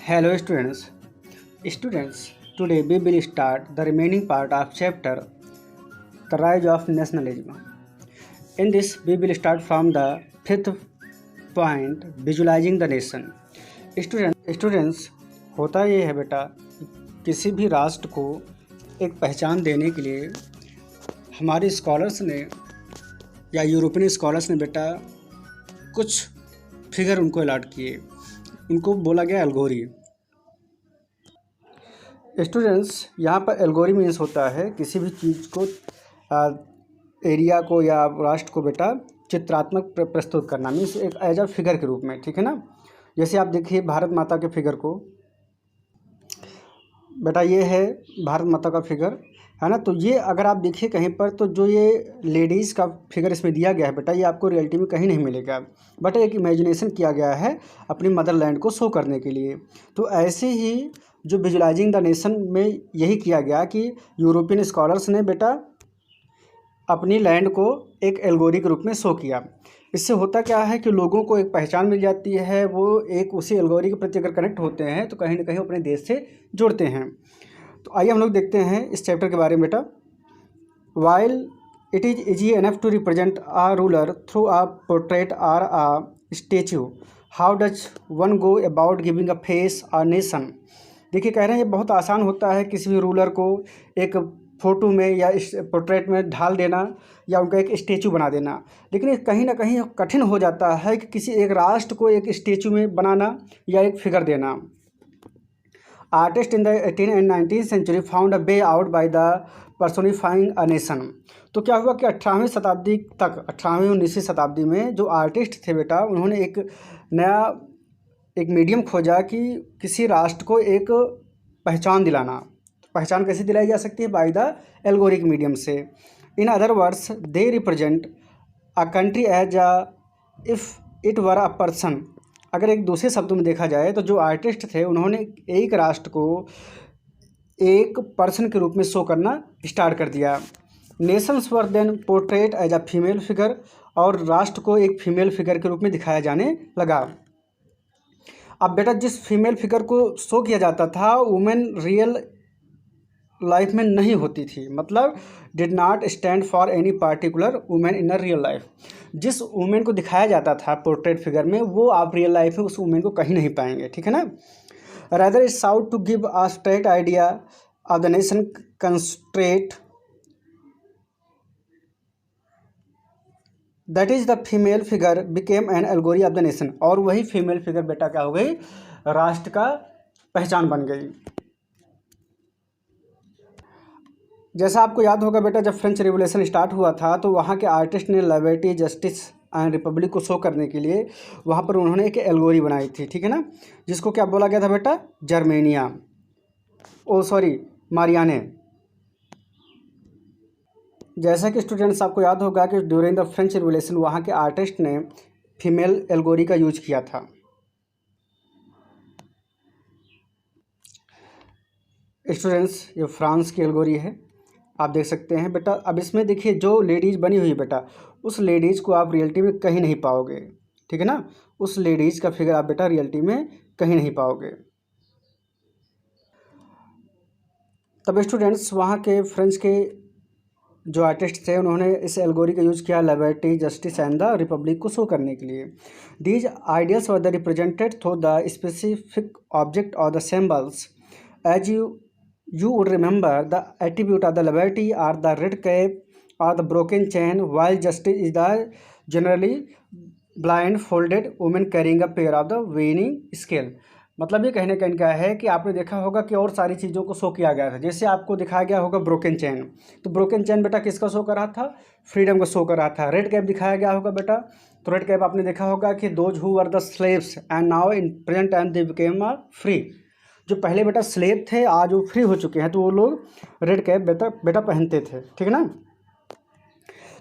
Hello students. Students, today we will start the remaining part of chapter The Rise of Nationalism. In this we will start from the fifth point Visualizing the Nation. Students, होता ये है बेटा कि किसी भी राष्ट्र को एक पहचान देने के लिए हमारे स्कॉलर्स ने या यूरोपियन स्कॉलर्स ने बेटा कुछ फिगर उनको अलॉट किए, उनको बोला गया एल्गोरी। स्टूडेंट्स, यहाँ पर एल्गोरी मीन्स होता है किसी भी चीज़ को एरिया को या राष्ट्र को बेटा चित्रात्मक प्रस्तुत करना, मीन्स एक एज अ फिगर के रूप में, ठीक है ना। जैसे आप देखिए भारत माता के फिगर को, बेटा ये है भारत माता का फिगर, है ना। तो ये अगर आप देखिए कहीं पर, तो जो ये लेडीज़ का फिगर इसमें दिया गया है बेटा, ये आपको रियलिटी में कहीं नहीं मिलेगा, बट एक इमेजिनेशन किया गया है अपनी मदरलैंड को शो करने के लिए। तो ऐसे ही जो विजुलाइजिंग द नेशन में यही किया गया कि यूरोपियन स्कॉलर्स ने बेटा अपनी लैंड को एक एल्गोरी के रूप में शो किया। इससे होता क्या है कि लोगों को एक पहचान मिल जाती है, वो एक उसी एल्गोरी के प्रति अगर कनेक्ट होते हैं तो कहीं ना कहीं अपने देश से जुड़ते हैं। तो आइए हम लोग देखते हैं इस चैप्टर के बारे में बेटा। While it is easy enough to represent a ruler through a portrait or a statue, how does one go about giving a face a nation. देखिए कह रहे हैं ये बहुत आसान होता है किसी भी रूलर को एक फ़ोटो में या इस पोर्ट्रेट में ढाल देना या उनका एक स्टेचू बना देना, लेकिन ये कहीं ना कहीं कठिन हो जाता है कि किसी एक राष्ट्र को एक स्टेचू में बनाना या एक फिगर देना। Artist in the 18th and 19th century found a way out by the personifying a nation। तो क्या हुआ कि 18वीं शताब्दी तक, 18वीं 19वीं शताब्दी में जो आर्टिस्ट थे बेटा, उन्होंने एक नया एक मीडियम खोजा कि किसी राष्ट्र को एक पहचान दिलाना। पहचान कैसे दिलाई जा सकती है? बाय द एल्गोरिक मीडियम से। In other words they represent a country as a if it were a person. अगर एक दूसरे शब्दों में देखा जाए तो जो आर्टिस्ट थे उन्होंने एक राष्ट्र को एक पर्सन के रूप में शो करना स्टार्ट कर दिया। Nations were then portrait as a female figure, और राष्ट्र को एक फीमेल फिगर के रूप में दिखाया जाने लगा। अब बेटा जिस फीमेल फिगर को शो किया जाता था वुमेन रियल लाइफ में नहीं होती थी, मतलब did not stand for any particular women in a real life. जिस वुमेन को दिखाया जाता था पोर्ट्रेट फिगर में, वो आप रियल लाइफ में उस वुमेन को कहीं नहीं पाएंगे, ठीक है ना। Rather it's out to give a straight idea of the nation construct, that is the female figure became an allegory of the nation. और वही फीमेल फिगर बेटा क्या हो गई? राष्ट्र का पहचान बन गई। जैसा आपको याद होगा बेटा, जब फ्रेंच रिवॉल्यूशन स्टार्ट हुआ था तो वहाँ के आर्टिस्ट ने लिबर्टी, जस्टिस एंड रिपब्लिक को शो करने के लिए वहाँ पर उन्होंने एक एल्गोरी बनाई थी, ठीक है ना, जिसको क्या बोला गया था बेटा? जर्मेनिया, मारियाने। जैसा कि स्टूडेंट्स आपको याद होगा कि ड्यूरिंग द फ्रेंच रिवॉल्यूशन वहाँ के आर्टिस्ट ने फीमेल एल्गोरी का यूज किया था। स्टूडेंट्स, ये फ्रांस की एल्गोरी है, आप देख सकते हैं बेटा। अब इसमें देखिए जो लेडीज़ बनी हुई है बेटा, उस लेडीज़ को आप रियलिटी में कहीं नहीं पाओगे, ठीक है ना। उस लेडीज़ का फिगर आप बेटा रियलिटी में कहीं नहीं पाओगे। तब स्टूडेंट्स वहाँ के फ्रेंच के जो आर्टिस्ट थे उन्होंने इस एल्गोरी का यूज़ किया liberty, justice and the republic को शो करने के लिए। These ideals were the represented through the specific object और the symbols as you would remember the attribute of the liberty or the red cape or the broken chain, while justice is the generally blindfolded woman carrying a pair of the weighing scale। मतलब ये कहने का इनका है कि आपने देखा होगा कि और सारी चीज़ों को शो किया गया था। जैसे आपको दिखाया गया होगा ब्रोकन चैन, तो ब्रोकन चैन बेटा किसका शो कर रहा था? फ्रीडम को शो कर रहा था। रेड कैप दिखाया गया होगा बेटा, तो रेड कैप आपने देखा होगा कि those who were the slaves and now in present time they became a free. जो पहले बेटा स्लेव थे आज वो फ्री हो चुके हैं, तो वो लोग रेड कैप बेटा पहनते थे, ठीक है ना।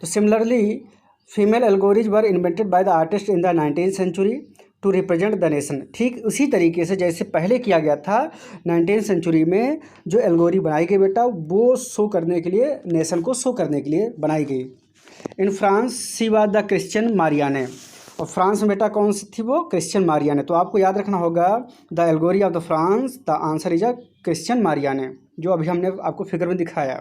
तो similarly female allegories were invented by the artist in the 19th century to represent the nation. ठीक उसी तरीके से जैसे पहले किया गया था 19th सेंचुरी में जो एल्गोरी बनाई गई बेटा, वो शो करने के लिए, नेशन को शो करने के लिए बनाई गई। In France she was the Christian Marianne, और फ्रांस में बेटा कौन सी थी, वो क्रिश्चियन मारियाने। तो आपको याद रखना होगा the allegory of the France, the answer is a Christian Marianne, जो अभी हमने आपको फिगर में दिखाया।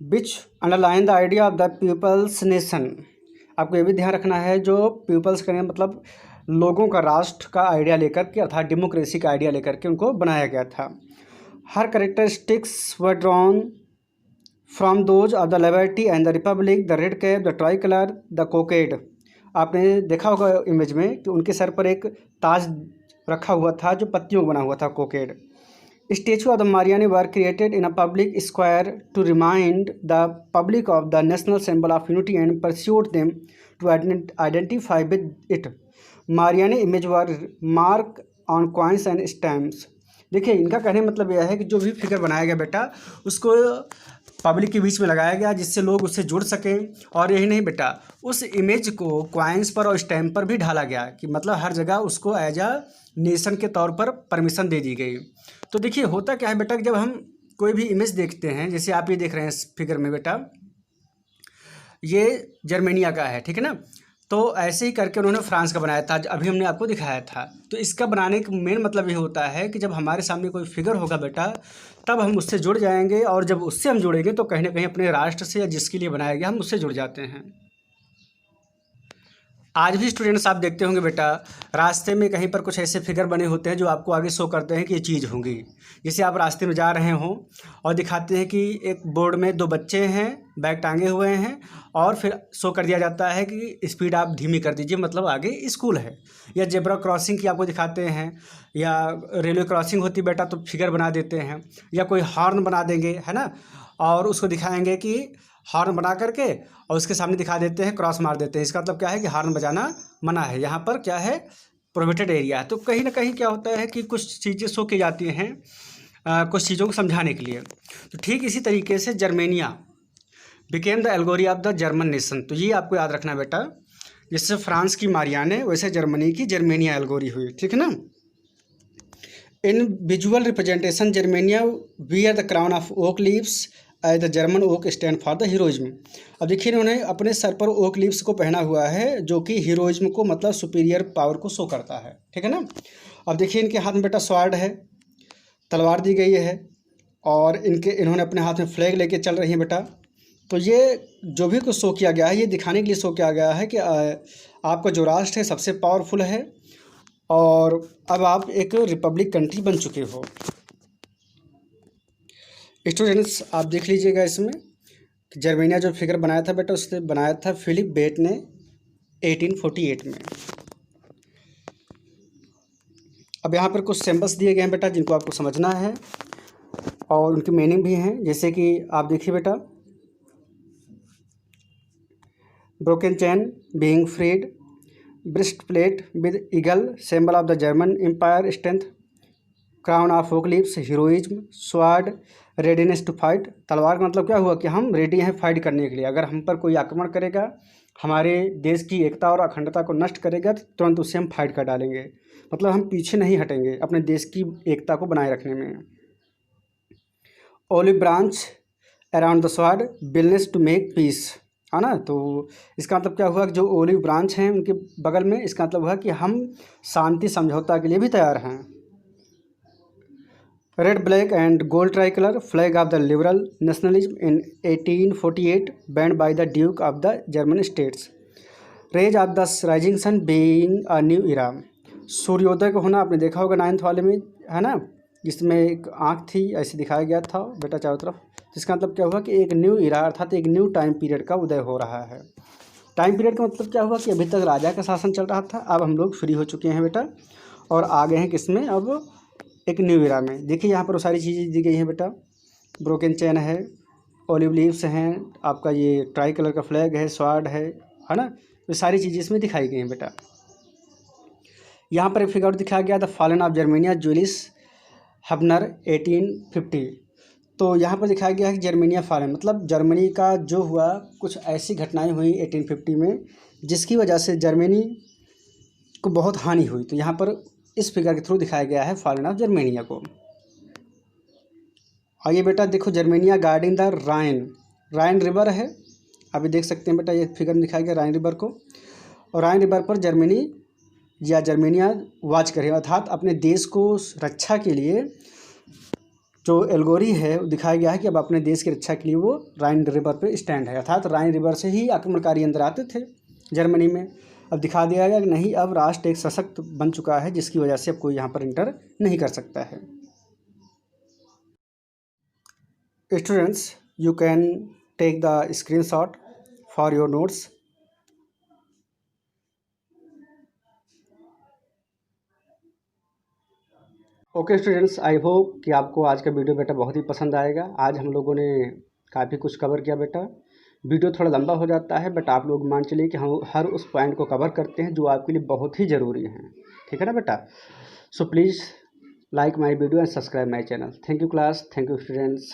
Which underline the idea of the people's nation. आपको ये भी ध्यान रखना है, जो पीपल्स का मतलब लोगों का राष्ट्र का आइडिया लेकर के, अर्थात डेमोक्रेसी का आइडिया लेकर के उनको बनाया गया था। Her characteristics were drawn from those of the liberty and the republic, the red cap, the tricolour, the cockade. आपने देखा होगा इमेज में कि उनके सर पर एक ताज रखा हुआ था जो पत्तियों बना हुआ था, cockade. Statue of the Marianne were created in a public square to remind the public of the national symbol of unity and persuaded them to identify with it. Marianne image were mark on coins and stamps. देखिए, इनका कहने का मतलब यह है कि जो भी फिगर बनाया गया बेटा, उसको पब्लिक के बीच में लगाया गया जिससे लोग उससे जुड़ सकें। और यही नहीं बेटा, उस इमेज को कॉइन्स पर और स्टैम्प पर भी ढाला गया, कि मतलब हर जगह उसको एज अ नेशन के तौर पर परमिशन दे दी गई। तो देखिए, होता क्या है बेटा कि जब हम कोई भी इमेज देखते हैं, जैसे आप ये देख रहे हैं इस फिगर में बेटा, ये जर्मेनिया का है, ठीक है ना। तो ऐसे ही करके उन्होंने फ्रांस का बनाया था, अभी हमने आपको दिखाया था। तो इसका बनाने का मेन मतलब ये होता है कि जब हमारे सामने कोई फिगर होगा बेटा, तब हम उससे जुड़ जाएंगे, और जब उससे हम जुड़ेंगे तो कहीं ना कहीं अपने राष्ट्र से या जिसके लिए बनाया गया हम उससे जुड़ जाते हैं। आज भी स्टूडेंट्स आप देखते होंगे बेटा, रास्ते में कहीं पर कुछ ऐसे फिगर बने होते हैं जो आपको आगे शो करते हैं कि ये चीज़ होंगी। जैसे आप रास्ते में जा रहे हों और दिखाते हैं कि एक बोर्ड में दो बच्चे हैं, बैग टांगे हुए हैं, और फिर शो कर दिया जाता है कि स्पीड आप धीमी कर दीजिए, मतलब आगे स्कूल है। या जेब्रा क्रॉसिंग की आपको दिखाते हैं, या रेलवे क्रॉसिंग होती बेटा तो फिगर बना देते हैं, या कोई हॉर्न बना देंगे, है ना, और उसको दिखाएंगे कि हॉर्न बना करके, और उसके सामने दिखा देते हैं, क्रॉस मार देते हैं। इसका मतलब क्या है कि हॉर्न बजाना मना है, यहाँ पर क्या है, प्रोहिबिटेड एरिया है। तो कहीं ना कहीं क्या होता है कि कुछ चीज़ें शो की जाती हैं कुछ चीज़ों को समझाने के लिए। तो ठीक इसी तरीके से Germania became the allegory of the German nation. तो ये आपको याद रखना बेटा, जैसे फ्रांस की मारियाने, वैसे जर्मनी की जर्मेनिया एल्गोरी हुई, ठीक है ना। In visual representation Germania wear the crown of oak leaves as the German oak stand for the heroism. अब देखिए, इन्होंने अपने सर पर ओक लीव्स को पहना हुआ है, जो कि हीरोइज्म को मतलब सुपीरियर पावर को शो करता है, ठीक है ना। अब देखिए, इनके हाथ में बेटा स्वॉर्ड है, तलवार दी गई है, और इन्होंने अपने हाथ में फ्लैग लेके चल रही हैं बेटा। तो ये जो भी कुछ शो किया गया है, ये दिखाने के लिए शो किया गया है कि आपका जो राष्ट्र है सबसे पावरफुल है, और अब आप एक रिपब्लिक कंट्री बन चुके हो। स्टूडेंट्स आप देख लीजिएगा इसमें, जर्मेनिया जो फिगर बनाया था बेटा, उसने बनाया था फिलिप बेट ने 1848 में। अब यहाँ पर कुछ सिंबल्स दिए गए हैं बेटा, जिनको आपको समझना है और उनकी मीनिंग भी हैं। जैसे कि आप देखिए बेटा, broken chain being freed, breast plate with eagle symbol of the German empire strength, crown of oak leaves heroism, sword readiness to fight. तलवार का मतलब क्या हुआ कि हम रेडी हैं फाइट करने के लिए। अगर हम पर कोई आक्रमण करेगा, हमारे देश की एकता और अखंडता को नष्ट करेगा, तो तुरंत उससे हम फाइट कर डालेंगे, मतलब हम पीछे नहीं हटेंगे अपने देश की एकता को बनाए रखने में। Olive branch around the sword, willingness to make peace, है ना। तो इसका मतलब क्या हुआ कि जो ओलिव ब्रांच हैं उनके बगल में, इसका मतलब हुआ कि हम शांति समझौता के लिए भी तैयार हैं। Red black and gold tricolour flag of the liberal nationalism in 1848 banned by the duke of the German states, rays of the rising sun being a new era. सूर्योदय को होना आपने देखा होगा 9th वाले में, है ना, जिसमें एक आँख थी, ऐसे दिखाया गया था बेटा चारों तरफ। जिसका मतलब क्या हुआ कि एक न्यू इरा अर्थात एक न्यू टाइम पीरियड का उदय हो रहा है। टाइम पीरियड का मतलब क्या हुआ कि अभी तक राजा का शासन चल रहा था, अब हम लोग फ्री हो चुके हैं बेटा, और आ गए हैं किसमें, अब एक न्यू इरा में। देखिए, यहाँ पर वो सारी चीज़ें दी गई हैं बेटा, ब्रोकन चैन है, ओलिव लीव्स हैं, आपका ये ट्राई कलर का फ्लैग है, स्वॉर्ड है ना, ये सारी चीज़ें इसमें दिखाई गई हैं बेटा। यहाँ पर एक फिगर दिखाया गया the fallen of Germania Julius Hubner 1850। तो यहाँ पर दिखाया गया है कि जर्मेनिया फॉलन मतलब जर्मनी का जो हुआ, कुछ ऐसी घटनाएं हुई 1850 में जिसकी वजह से जर्मनी को बहुत हानि हुई। तो यहाँ पर इस फिगर के थ्रू दिखाया गया है फॉलन ऑफ जर्मेनिया को। आइए बेटा देखो, Germania guarding the Rhine. Rhine river है, अभी देख सकते हैं बेटा ये फिगर में दिखाया गया राइन रिवर को। और राइन रिवर पर जर्मनी या जर्मेनिया वाच करे, अर्थात अपने देश को रक्षा के लिए जो एल्गोरी है वो दिखाया गया है कि अब अपने देश की रक्षा के लिए वो राइन रिवर पे स्टैंड है। अर्थात राइन रिवर से ही आक्रमणकारी अंदर आते थे जर्मनी में। अब दिखा दिया गया कि नहीं, अब राष्ट्र एक सशक्त बन चुका है, जिसकी वजह से अब कोई यहाँ पर इंटर नहीं कर सकता है। Students, you can take the screenshot for your notes. Okay students, I hope कि आपको आज का वीडियो बेटा बहुत ही पसंद आएगा। आज हम लोगों ने काफ़ी कुछ कवर किया बेटा। वीडियो थोड़ा लंबा हो जाता है बट आप लोग मान चलिए कि हम हर उस पॉइंट को कवर करते हैं जो आपके लिए बहुत ही ज़रूरी है। ठीक है ना बेटा? So please like my video and subscribe my channel. Thank you class, thank you students.